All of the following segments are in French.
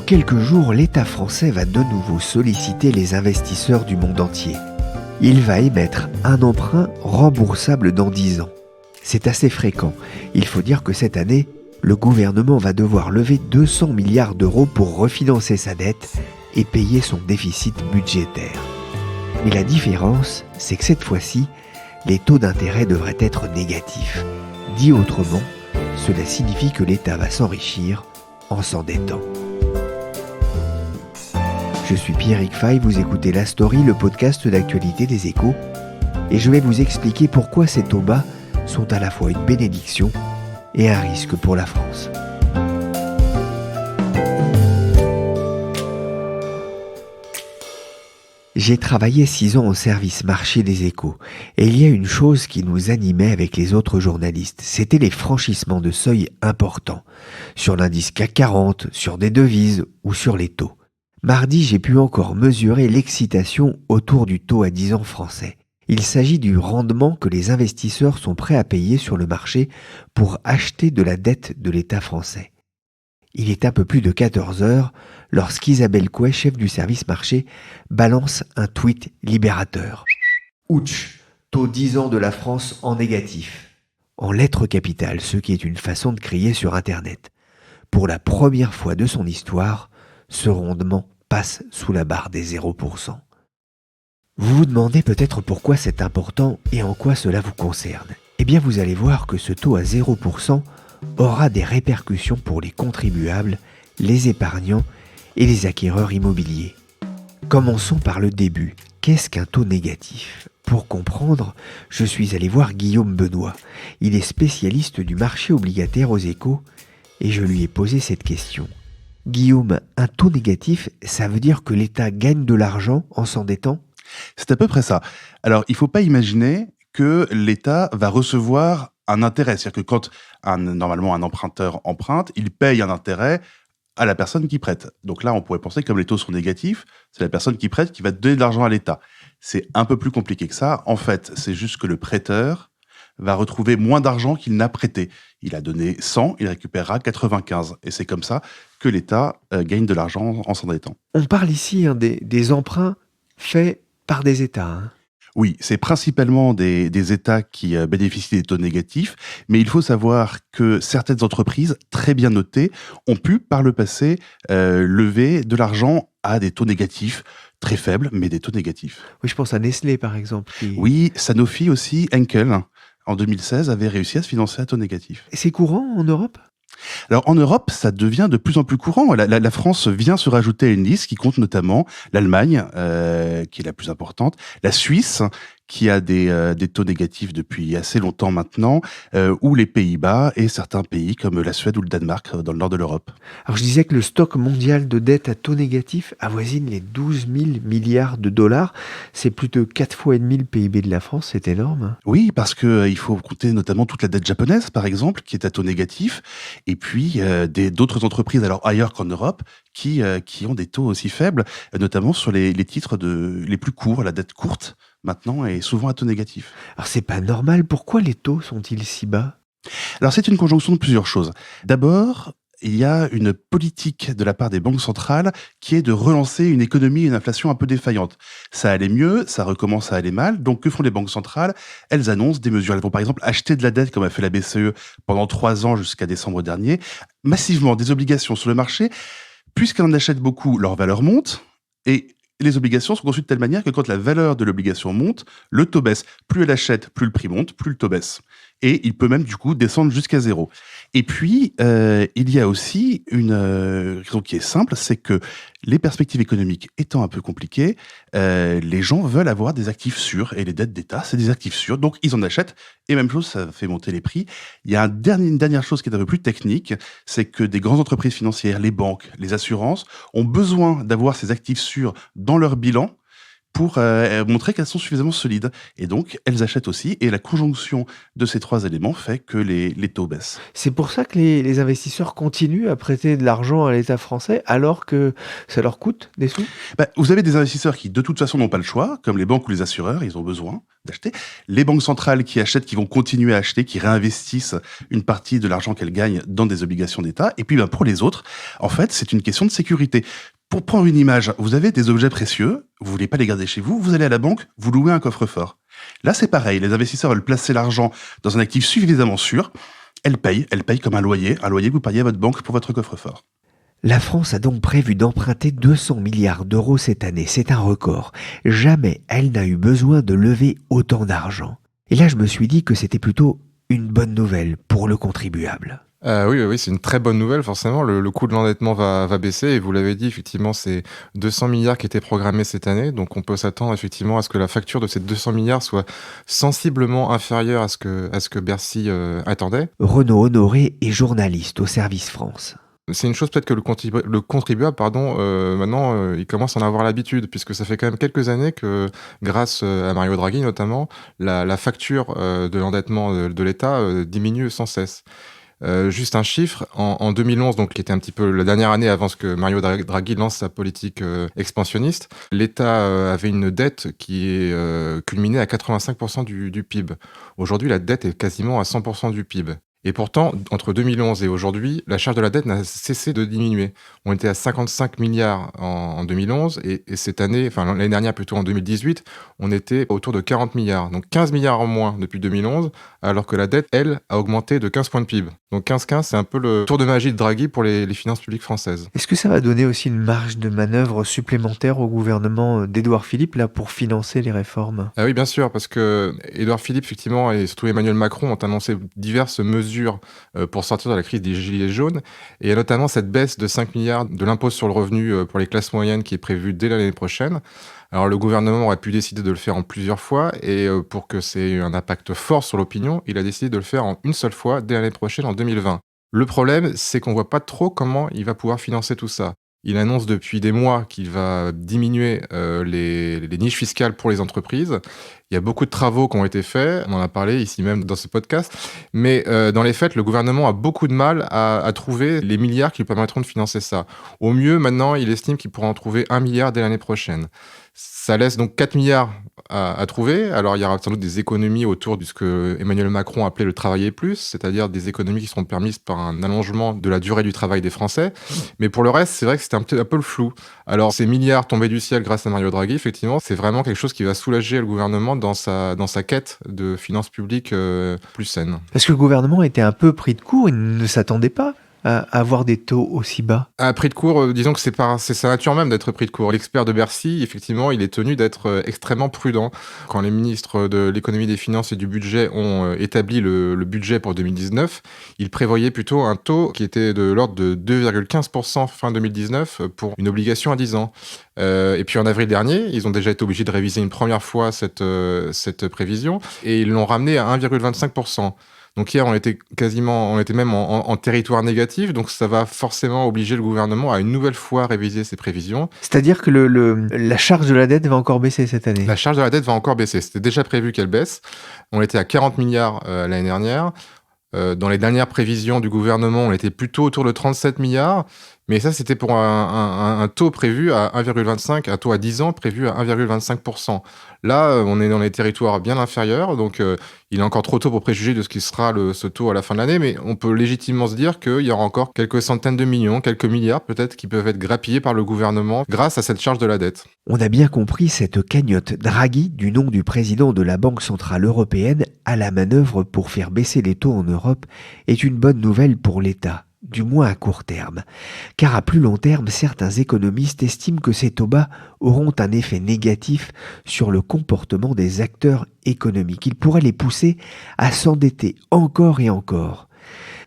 Dans quelques jours, l'État français va de nouveau solliciter les investisseurs du monde entier. Il va émettre un emprunt remboursable dans 10 ans. C'est assez fréquent. Il faut dire que cette année, le gouvernement va devoir lever 200 milliards d'euros pour refinancer sa dette et payer son déficit budgétaire. Mais la différence, c'est que cette fois-ci, les taux d'intérêt devraient être négatifs. Dit autrement, cela signifie que l'État va s'enrichir en s'endettant. Je suis Pierrick Fay, vous écoutez La Story, le podcast d'actualité des Échos, et je vais vous expliquer pourquoi ces taux bas sont à la fois une bénédiction et un risque pour la France. J'ai travaillé 6 ans au service marché des Échos, et il y a une chose qui nous animait avec les autres journalistes, c'était les franchissements de seuil importants, sur l'indice CAC 40, sur des devises ou sur les taux. Mardi, j'ai pu encore mesurer l'excitation autour du taux à 10 ans français. Il s'agit du rendement que les investisseurs sont prêts à payer sur le marché pour acheter de la dette de l'État français. Il est un peu plus de 14 heures lorsqu'Isabelle Couet, chef du service marché, balance un tweet libérateur. Ouch, taux 10 ans de la France en négatif. En lettres capitales, ce qui est une façon de crier sur Internet. Pour la première fois de son histoire, ce rendement passe sous la barre des 0%. Vous vous demandez peut-être pourquoi c'est important et en quoi cela vous concerne. Eh bien, vous allez voir que ce taux à 0% aura des répercussions pour les contribuables, les épargnants et les acquéreurs immobiliers. Commençons par le début. Qu'est-ce qu'un taux négatif ? Pour comprendre, je suis allé voir Guillaume Benoît. Il est spécialiste du marché obligataire aux Échos et je lui ai posé cette question. Guillaume, un taux négatif, ça veut dire que l'État gagne de l'argent en s'endettant ? C'est à peu près ça. Alors, il ne faut pas imaginer que l'État va recevoir un intérêt. C'est-à-dire que quand normalement un emprunteur emprunte, il paye un intérêt à la personne qui prête. Donc là, on pourrait penser que comme les taux sont négatifs, c'est la personne qui prête qui va donner de l'argent à l'État. C'est un peu plus compliqué que ça. En fait, c'est juste que le prêteur va retrouver moins d'argent qu'il n'a prêté. Il a donné 100, il récupérera 95. Et c'est comme ça que l'État gagne de l'argent en s'endettant. On parle ici des emprunts faits par des États. Oui, c'est principalement des États qui bénéficient des taux négatifs, mais il faut savoir que certaines entreprises très bien notées ont pu par le passé lever de l'argent à des taux négatifs, très faibles, mais des taux négatifs. Oui, je pense à Nestlé par exemple. Oui, Sanofi aussi, Henkel, en 2016, avait réussi à se financer à taux négatif. C'est courant en Europe ? Alors en Europe, ça devient de plus en plus courant. La France vient se rajouter à une liste qui compte notamment l'Allemagne, qui est la plus importante, la Suisse, qui a des taux négatifs depuis assez longtemps maintenant, ou les Pays-Bas et certains pays comme la Suède ou le Danemark dans le nord de l'Europe. Alors je disais que le stock mondial de dette à taux négatif avoisine les 12 000 milliards de dollars. C'est plus de 4 fois et demi le PIB de la France, c'est énorme. Oui, parce que il faut compter notamment toute la dette japonaise, par exemple, qui est à taux négatif, et puis d'autres entreprises, alors ailleurs qu'en Europe, qui ont des taux aussi faibles, notamment sur les titres les plus courts, la dette courte, maintenant, est souvent à taux négatif. Alors c'est pas normal, pourquoi les taux sont-ils si bas ? Alors c'est une conjonction de plusieurs choses. D'abord, il y a une politique de la part des banques centrales qui est de relancer une économie et une inflation un peu défaillante. Ça allait mieux, ça recommence à aller mal, donc que font les banques centrales ? Elles annoncent des mesures. Elles vont par exemple acheter de la dette, comme a fait la BCE pendant 3 ans jusqu'à décembre dernier, massivement des obligations sur le marché. Puisqu'elles en achètent beaucoup, leur valeur monte, et les obligations sont conçues de telle manière que quand la valeur de l'obligation monte, le taux baisse. Plus elle achète, plus le prix monte, plus le taux baisse. Et il peut même du coup descendre jusqu'à 0. Et puis, il y a aussi une raison qui est simple, c'est que les perspectives économiques étant un peu compliquées, les gens veulent avoir des actifs sûrs, et les dettes d'État, c'est des actifs sûrs, donc ils en achètent, et même chose, ça fait monter les prix. Il y a une dernière chose qui est un peu plus technique, c'est que des grandes entreprises financières, les banques, les assurances, ont besoin d'avoir ces actifs sûrs dans leur bilan, pour montrer qu'elles sont suffisamment solides. Et donc, elles achètent aussi. Et la conjonction de ces trois éléments fait que les taux baissent. C'est pour ça que les investisseurs continuent à prêter de l'argent à l'État français alors que ça leur coûte des sous? Vous avez des investisseurs qui, de toute façon, n'ont pas le choix, comme les banques ou les assureurs, ils ont besoin d'acheter. Les banques centrales qui achètent, qui vont continuer à acheter, qui réinvestissent une partie de l'argent qu'elles gagnent dans des obligations d'État. Et puis, pour les autres, en fait, c'est une question de sécurité. Pour prendre une image, vous avez des objets précieux, vous voulez pas les garder chez vous, vous allez à la banque, vous louez un coffre-fort. Là, c'est pareil, les investisseurs veulent placer l'argent dans un actif suffisamment sûr, elles payent comme un loyer que vous payez à votre banque pour votre coffre-fort. La France a donc prévu d'emprunter 200 milliards d'euros cette année. C'est un record. Jamais elle n'a eu besoin de lever autant d'argent. Et là, je me suis dit que c'était plutôt une bonne nouvelle pour le contribuable. Oui, c'est une très bonne nouvelle, forcément. Le coût de l'endettement va baisser. Et vous l'avez dit, effectivement, c'est 200 milliards qui étaient programmés cette année. Donc, on peut s'attendre effectivement à ce que la facture de ces 200 milliards soit sensiblement inférieure à ce que Bercy attendait. Renaud Honoré est journaliste au Service France. C'est une chose peut-être que le contribuable, maintenant, il commence à en avoir l'habitude, puisque ça fait quand même quelques années que, grâce à Mario Draghi notamment, la facture de l'endettement de l'État diminue sans cesse. Juste un chiffre, en 2011, donc qui était un petit peu la dernière année avant que Mario Draghi lance sa politique expansionniste, l'État avait une dette qui est culminée à 85% du PIB. Aujourd'hui, la dette est quasiment à 100% du PIB. Et pourtant, entre 2011 et aujourd'hui, la charge de la dette n'a cessé de diminuer. On était à 55 milliards en 2011 et cette année, enfin l'année dernière plutôt en 2018, on était autour de 40 milliards. Donc 15 milliards en moins depuis 2011, alors que la dette, elle, a augmenté de 15 points de PIB. Donc 15-15, c'est un peu le tour de magie de Draghi pour les finances publiques françaises. Est-ce que ça va donner aussi une marge de manœuvre supplémentaire au gouvernement d'Édouard Philippe là, pour financer les réformes? Ah oui, bien sûr, parce que Édouard Philippe, effectivement, et surtout Emmanuel Macron ont annoncé diverses mesures pour sortir de la crise des gilets jaunes. Et il y a notamment cette baisse de 5 milliards de l'impôt sur le revenu pour les classes moyennes qui est prévue dès l'année prochaine. Alors le gouvernement aurait pu décider de le faire en plusieurs fois et pour que c'est un impact fort sur l'opinion, il a décidé de le faire en une seule fois dès l'année prochaine, en 2020. Le problème, c'est qu'on ne voit pas trop comment il va pouvoir financer tout ça. Il annonce depuis des mois qu'il va diminuer les niches fiscales pour les entreprises. Il y a beaucoup de travaux qui ont été faits, on en a parlé ici même dans ce podcast, mais dans les faits, le gouvernement a beaucoup de mal à trouver les milliards qui lui permettront de financer ça. Au mieux, maintenant, il estime qu'il pourra en trouver 1 milliard dès l'année prochaine. Ça laisse donc 4 milliards à trouver. Alors, il y aura sans doute des économies autour de ce que Emmanuel Macron appelait le travailler plus, c'est-à-dire des économies qui seront permises par un allongement de la durée du travail des Français. Mais pour le reste, c'est vrai que c'était un peu le flou. Alors, ces milliards tombés du ciel grâce à Mario Draghi, effectivement, c'est vraiment quelque chose qui va soulager le gouvernement dans sa quête de finances publiques plus saines. Parce que le gouvernement était un peu pris de court, il ne s'attendait pas à avoir des taux aussi bas. Pris de court, disons que c'est sa nature même d'être pris de court. L'expert de Bercy, effectivement, il est tenu d'être extrêmement prudent. Quand les ministres de l'économie, des finances et du budget ont établi le budget pour 2019, ils prévoyaient plutôt un taux qui était de l'ordre de 2,15% fin 2019 pour une obligation à 10 ans. Et puis en avril dernier, ils ont déjà été obligés de réviser une première fois cette prévision et ils l'ont ramené à 1,25%. Donc hier, on était même en territoire négatif, donc ça va forcément obliger le gouvernement à une nouvelle fois réviser ses prévisions. C'est-à-dire que la charge de la dette va encore baisser cette année? La charge de la dette va encore baisser. C'était déjà prévu qu'elle baisse. On était à 40 milliards l'année dernière. Dans les dernières prévisions du gouvernement, on était plutôt autour de 37 milliards. Mais ça, c'était pour un taux prévu à 1,25, un taux à 10 ans prévu à 1,25%. Là, on est dans les territoires bien inférieurs, donc il est encore trop tôt pour préjuger de ce qui sera ce taux à la fin de l'année, mais on peut légitimement se dire qu'il y aura encore quelques centaines de millions, quelques milliards peut-être, qui peuvent être grappillés par le gouvernement grâce à cette charge de la dette. On a bien compris, cette cagnotte Draghi, du nom du président de la Banque Centrale Européenne, à la manœuvre pour faire baisser les taux en Europe, est une bonne nouvelle pour l'État. Du moins à court terme. Car à plus long terme, certains économistes estiment que ces taux bas auront un effet négatif sur le comportement des acteurs économiques. Ils pourraient les pousser à s'endetter encore et encore.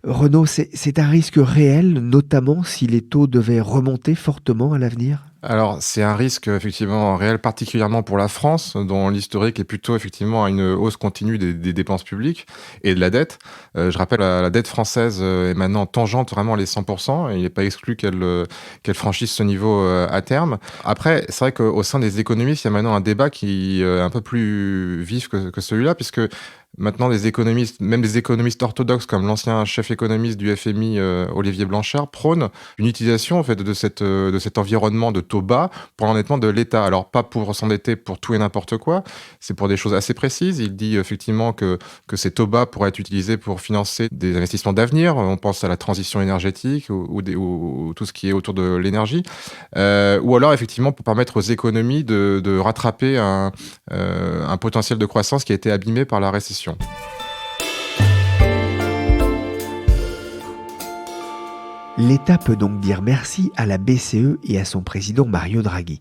Renaud, c'est un risque réel, notamment si les taux devaient remonter fortement à l'avenir? Alors, c'est un risque effectivement réel, particulièrement pour la France, dont l'historique est plutôt effectivement à une hausse continue des dépenses publiques et de la dette. Je rappelle, la dette française est maintenant tangente vraiment les 100%, et il n'est pas exclu qu'elle franchisse ce niveau à terme. Après, c'est vrai qu'au sein des économistes, il y a maintenant un débat qui est un peu plus vif que celui-là, puisque maintenant, les économistes, même des économistes orthodoxes comme l'ancien chef économiste du FMI, Olivier Blanchard, prônent une utilisation en fait, de cet environnement de taux bas pour l'endettement de l'État. Alors, pas pour s'endetter pour tout et n'importe quoi, c'est pour des choses assez précises. Il dit effectivement que ces taux bas pourraient être utilisés pour financer des investissements d'avenir. On pense à la transition énergétique ou tout ce qui est autour de l'énergie. Ou alors, effectivement, pour permettre aux économies de rattraper un potentiel de croissance qui a été abîmé par la récession. L'État peut donc dire merci à la BCE et à son président Mario Draghi.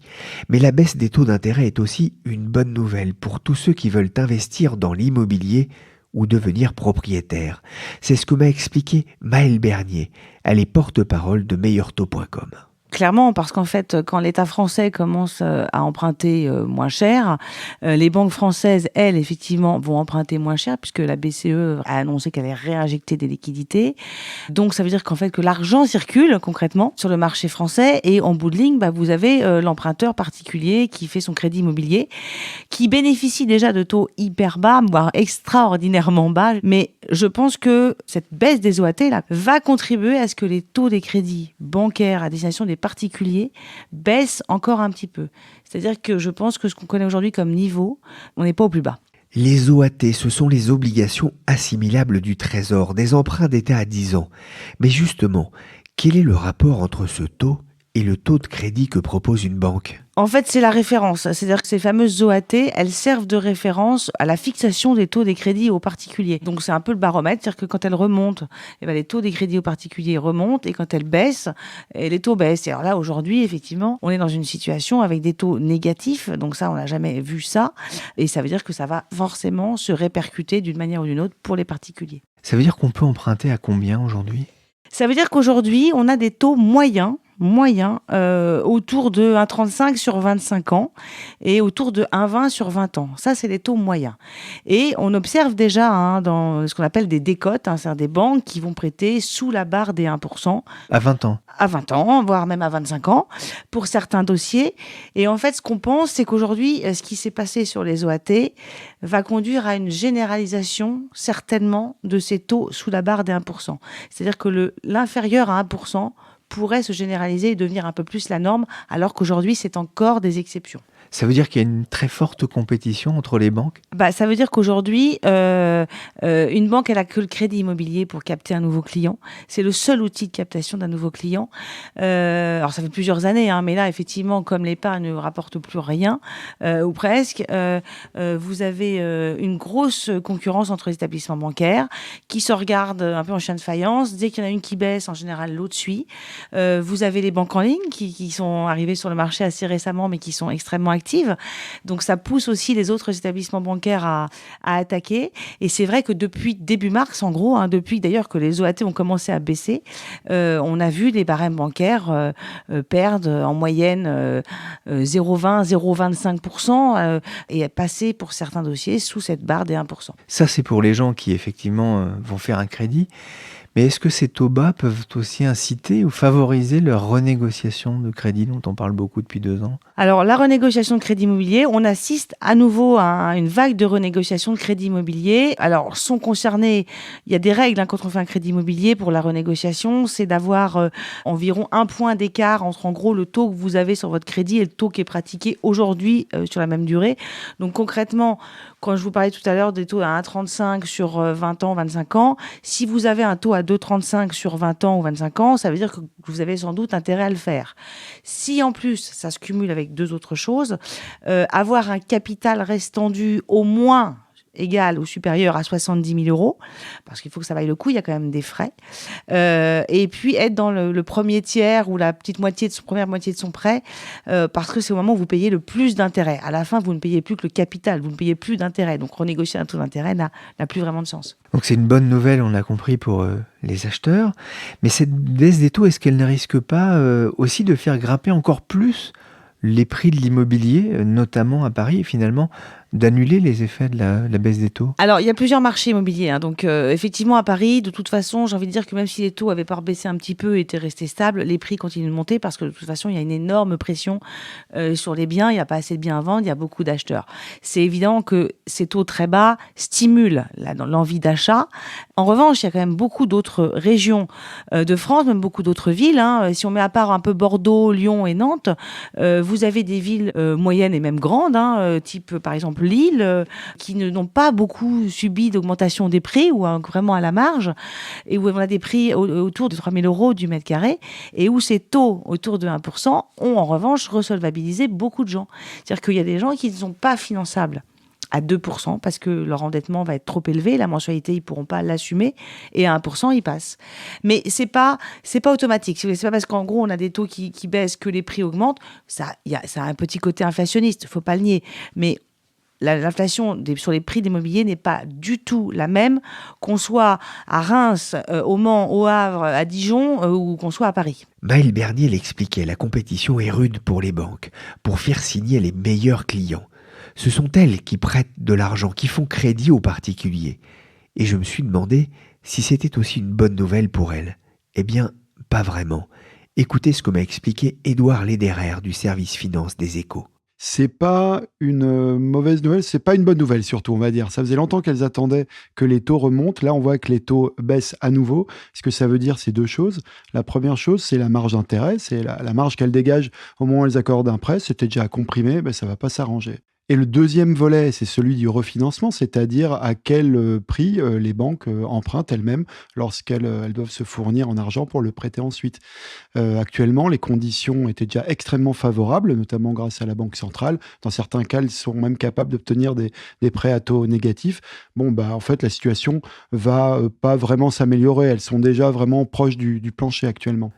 Mais la baisse des taux d'intérêt est aussi une bonne nouvelle pour tous ceux qui veulent investir dans l'immobilier ou devenir propriétaire. C'est ce que m'a expliqué Maëlle Bernier. Elle est porte-parole de meilleurtaux.com. Clairement, parce qu'en fait, quand l'État français commence à emprunter moins cher, les banques françaises, elles, effectivement, vont emprunter moins cher, puisque la BCE a annoncé qu'elle allait réinjecter des liquidités. Donc, ça veut dire qu'en fait, que l'argent circule concrètement sur le marché français, et en bout de ligne, vous avez l'emprunteur particulier qui fait son crédit immobilier, qui bénéficie déjà de taux hyper bas, voire extraordinairement bas. Mais je pense que cette baisse des OAT là, va contribuer à ce que les taux des crédits bancaires à destination des particuliers baissent encore un petit peu. C'est-à-dire que je pense que ce qu'on connaît aujourd'hui comme niveau, on n'est pas au plus bas. Les OAT, ce sont les obligations assimilables du Trésor, des emprunts d'État à 10 ans. Mais justement, quel est le rapport entre ce taux et le taux de crédit que propose une banque ? En fait, c'est la référence. C'est-à-dire que ces fameuses OAT, elles servent de référence à la fixation des taux des crédits aux particuliers. Donc, c'est un peu le baromètre. C'est-à-dire que quand elles remontent, les taux des crédits aux particuliers remontent, et quand elles baissent, les taux baissent. Et alors là, aujourd'hui, effectivement, on est dans une situation avec des taux négatifs. Donc ça, on n'a jamais vu ça. Et ça veut dire que ça va forcément se répercuter d'une manière ou d'une autre pour les particuliers. Ça veut dire qu'on peut emprunter à combien aujourd'hui ? Ça veut dire qu'aujourd'hui, on a des taux moyens autour de 1,35 sur 25 ans et autour de 1,20 sur 20 ans. Ça, c'est les taux moyens. Et on observe déjà dans ce qu'on appelle des décotes, c'est-à-dire des banques qui vont prêter sous la barre des 1%. À 20 ans. À 20 ans, voire même à 25 ans, pour certains dossiers. Et en fait, ce qu'on pense, c'est qu'aujourd'hui, ce qui s'est passé sur les OAT va conduire à une généralisation, certainement, de ces taux sous la barre des 1%. C'est-à-dire que l'inférieur à 1% pourrait se généraliser et devenir un peu plus la norme, alors qu'aujourd'hui, c'est encore des exceptions. Ça veut dire qu'il y a une très forte compétition entre les banques ? Ça veut dire qu'aujourd'hui, une banque, elle a que le crédit immobilier pour capter un nouveau client. C'est le seul outil de captation d'un nouveau client. Alors, ça fait plusieurs années, mais là, effectivement, comme l'épargne ne rapporte plus rien, ou presque, vous avez une grosse concurrence entre les établissements bancaires qui se regardent un peu en chien de faïence. Dès qu'il y en a une qui baisse, en général, l'autre suit. Vous avez les banques en ligne qui sont arrivées sur le marché assez récemment, mais qui sont extrêmement actives. Donc, ça pousse aussi les autres établissements bancaires à attaquer. Et c'est vrai que depuis début mars, en gros, depuis d'ailleurs que les OAT ont commencé à baisser, on a vu les barèmes bancaires perdre en moyenne 0,20, 0,25% et passer pour certains dossiers sous cette barre des 1%. Ça, c'est pour les gens qui, effectivement, vont faire un crédit. Mais est-ce que ces taux bas peuvent aussi inciter ou favoriser leur renégociation de crédit dont on parle beaucoup depuis 2 ans ? Alors, la renégociation de crédit immobilier, on assiste à nouveau à une vague de renégociation de crédit immobilier. Alors, sont concernés, il y a des règles quand on fait un crédit immobilier pour la renégociation, c'est d'avoir environ 1 point d'écart entre en gros le taux que vous avez sur votre crédit et le taux qui est pratiqué aujourd'hui sur la même durée. Donc concrètement, quand je vous parlais tout à l'heure des taux à 1,35 sur 20 ans, 25 ans, si vous avez un taux à 2,35 sur 20 ans ou 25 ans, ça veut dire que vous avez sans doute intérêt à le faire. Si en plus, ça se cumule avec 2 autres choses, avoir un capital restant dû au moins, égale ou supérieure à 70 000 euros, parce qu'il faut que ça vaille le coup, il y a quand même des frais. Et puis être dans le premier tiers ou la petite moitié de première moitié de son prêt, parce que c'est au moment où vous payez le plus d'intérêt. À la fin, vous ne payez plus que le capital, vous ne payez plus d'intérêt. Donc renégocier un taux d'intérêt n'a plus vraiment de sens. Donc c'est une bonne nouvelle, on l'a compris, pour les acheteurs. Mais cette baisse des taux, est-ce qu'elle ne risque pas aussi de faire grimper encore plus les prix de l'immobilier, notamment à Paris, et finalement d'annuler les effets de la baisse des taux? Alors, il y a plusieurs marchés immobiliers. Donc, effectivement, à Paris, de toute façon, j'ai envie de dire que même si les taux avaient pas baissé un petit peu et étaient restés stables, les prix continuent de monter parce que de toute façon, il y a une énorme pression sur les biens. Il n'y a pas assez de biens à vendre. Il y a beaucoup d'acheteurs. C'est évident que ces taux très bas stimulent l'envie d'achat. En revanche, il y a quand même beaucoup d'autres régions de France, même beaucoup d'autres villes. Si on met à part un peu Bordeaux, Lyon et Nantes, vous avez des villes moyennes et même grandes, type par exemple Lille, qui n'ont pas beaucoup subi d'augmentation des prix ou vraiment à la marge, et où on a des prix autour de 3 000 euros du mètre carré, et où ces taux autour de 1% ont en revanche resolvabilisé beaucoup de gens. C'est-à-dire qu'il y a des gens qui ne sont pas finançables à 2% parce que leur endettement va être trop élevé, la mensualité, ils pourront pas l'assumer, et à 1%, ils passent. Mais c'est pas automatique. C'est pas parce qu'en gros, on a des taux qui baissent que les prix augmentent. Ça a un petit côté inflationniste, faut pas le nier. Mais l'inflation sur les prix d'immobilier n'est pas du tout la même qu'on soit à Reims, au Mans, au Havre, à Dijon ou qu'on soit à Paris. Maëlle Bernier l'expliquait, la compétition est rude pour les banques, pour faire signer les meilleurs clients. Ce sont elles qui prêtent de l'argent, qui font crédit aux particuliers. Et je me suis demandé si c'était aussi une bonne nouvelle pour elles. Eh bien, pas vraiment. Écoutez ce que m'a expliqué Édouard Lederer du service finance des Échos. C'est pas une mauvaise nouvelle, c'est pas une bonne nouvelle surtout, on va dire. Ça faisait longtemps qu'elles attendaient que les taux remontent. Là, on voit que les taux baissent à nouveau. Ce que ça veut dire, c'est deux choses. La première chose, c'est la marge d'intérêt, c'est la marge qu'elles dégagent au moment où elles accordent un prêt. C'était déjà comprimé, ça va pas s'arranger. Et le deuxième volet, c'est celui du refinancement, c'est-à-dire à quel prix les banques empruntent elles-mêmes lorsqu'elles doivent se fournir en argent pour le prêter ensuite. Actuellement, les conditions étaient déjà extrêmement favorables, notamment grâce à la Banque centrale. Dans certains cas, ils sont même capables d'obtenir des prêts à taux négatifs. En fait, la situation va pas vraiment s'améliorer. Elles sont déjà vraiment proches du plancher actuellement.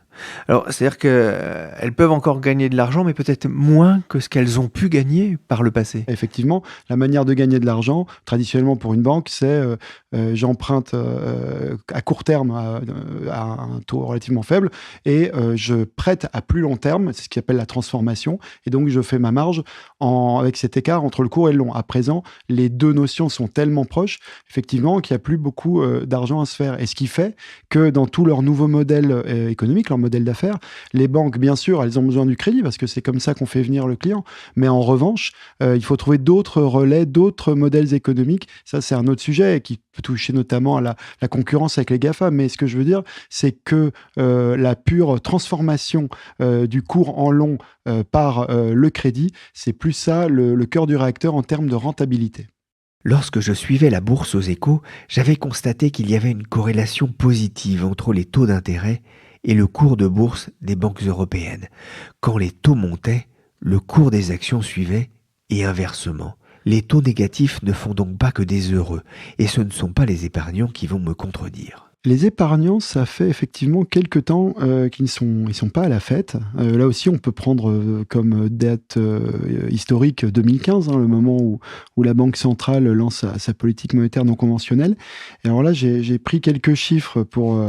Alors, c'est-à-dire qu'elles peuvent encore gagner de l'argent, mais peut-être moins que ce qu'elles ont pu gagner par le passé. Effectivement, la manière de gagner de l'argent, traditionnellement pour une banque, c'est j'emprunte à court terme à un taux relativement faible et je prête à plus long terme, c'est ce qu'on appelle la transformation, et donc je fais ma marge avec cet écart entre le court et le long. À présent, les deux notions sont tellement proches, effectivement, qu'il n'y a plus beaucoup d'argent à se faire. Et ce qui fait que dans tous leurs nouveaux modèles économiques, leur modèle d'affaires, les banques, bien sûr, elles ont besoin du crédit parce que c'est comme ça qu'on fait venir le client. Mais en revanche, il faut trouver d'autres relais, d'autres modèles économiques. Ça, c'est un autre sujet qui peut toucher notamment à la concurrence avec les GAFA. Mais ce que je veux dire, c'est que la pure transformation du court en long par le crédit, c'est plus ça le cœur du réacteur en termes de rentabilité. Lorsque je suivais la bourse aux Échos, j'avais constaté qu'il y avait une corrélation positive entre les taux d'intérêt et le cours de bourse des banques européennes. Quand les taux montaient, le cours des actions suivait et inversement. Les taux négatifs ne font donc pas que des heureux, et ce ne sont pas les épargnants qui vont me contredire. Les épargnants, ça fait effectivement quelques temps qu'ils ne sont pas à la fête. Là aussi, on peut prendre comme date historique 2015, le moment où la Banque centrale lance sa politique monétaire non conventionnelle. Et alors là, j'ai pris quelques chiffres pour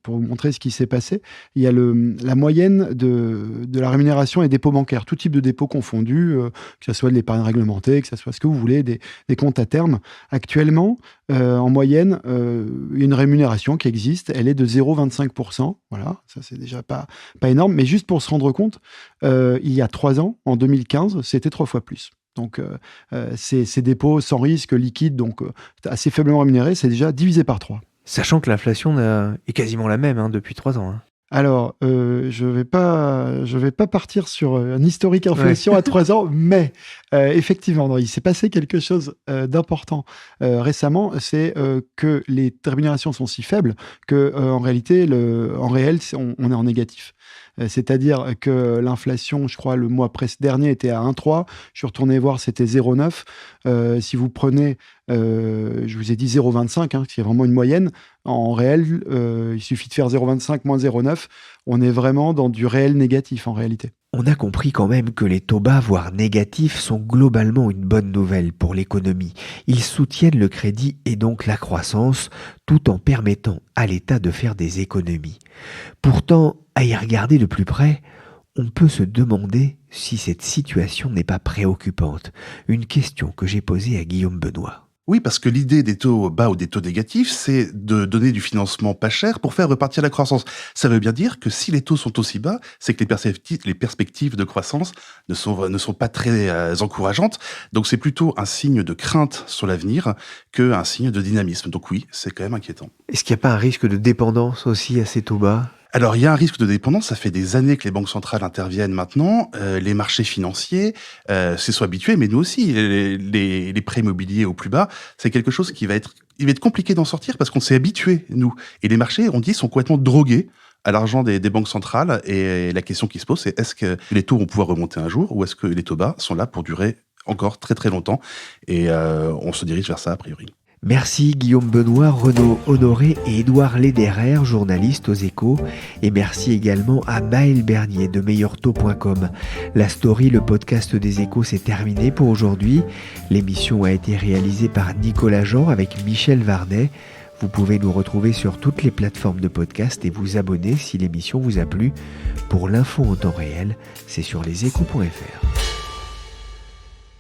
vous montrer ce qui s'est passé. Il y a la moyenne de la rémunération et dépôts bancaires, tout type de dépôts confondus, que ce soit de l'épargne réglementée, que ce soit ce que vous voulez, des comptes à terme. Actuellement, en moyenne, une rémunération qui existe, elle est de 0,25%. Voilà, ça c'est déjà pas énorme, mais juste pour se rendre compte, il y a 3 ans, en 2015, c'était 3 fois plus. Donc, ces dépôts sans risque, liquides, donc assez faiblement rémunérés, c'est déjà divisé par 3. Sachant que l'inflation est quasiment la même depuis 3 ans. Alors, je vais pas partir sur un historique inflation à 3 ans, mais Effectivement, non, il s'est passé quelque chose d'important récemment, c'est que les rémunérations sont si faibles que en réalité, en réel, on est en négatif. C'est-à-dire que l'inflation, je crois, le mois dernier était à 1,3. Je suis retourné voir, c'était 0,9. Si vous prenez, je vous ai dit 0,25, qui est vraiment une moyenne, en réel, il suffit de faire 0,25 moins 0,9. On est vraiment dans du réel négatif en réalité. On a compris quand même que les taux bas, voire négatifs, sont globalement une bonne nouvelle pour l'économie. Ils soutiennent le crédit et donc la croissance, tout en permettant à l'État de faire des économies. Pourtant, à y regarder de plus près, on peut se demander si cette situation n'est pas préoccupante. Une question que j'ai posée à Guillaume Benoît. Oui, parce que l'idée des taux bas ou des taux négatifs, c'est de donner du financement pas cher pour faire repartir la croissance. Ça veut bien dire que si les taux sont aussi bas, c'est que les perspectives de croissance ne sont pas très encourageantes. Donc c'est plutôt un signe de crainte sur l'avenir qu'un signe de dynamisme. Donc oui, c'est quand même inquiétant. Est-ce qu'il n'y a pas un risque de dépendance aussi à ces taux bas ? Alors, il y a un risque de dépendance. Ça fait des années que les banques centrales interviennent maintenant. Les marchés financiers s'y sont habitués, mais nous aussi. Les prêts immobiliers au plus bas, c'est quelque chose il va être compliqué d'en sortir parce qu'on s'est habitué, nous. Et les marchés, on dit, sont complètement drogués à l'argent des banques centrales. Et la question qui se pose, c'est est-ce que les taux vont pouvoir remonter un jour ou est-ce que les taux bas sont là pour durer encore très très longtemps ? Et on se dirige vers ça, a priori. Merci Guillaume Benoît, Renaud Honoré et Édouard Lederer, journalistes aux Échos. Et merci également à Maël Bernier de meilleurtaux.com. La story, le podcast des Échos, c'est terminé pour aujourd'hui. L'émission a été réalisée par Nicolas Jean avec Michel Varnet. Vous pouvez nous retrouver sur toutes les plateformes de podcast et vous abonner si l'émission vous a plu. Pour l'info en temps réel, c'est sur leséchos.fr.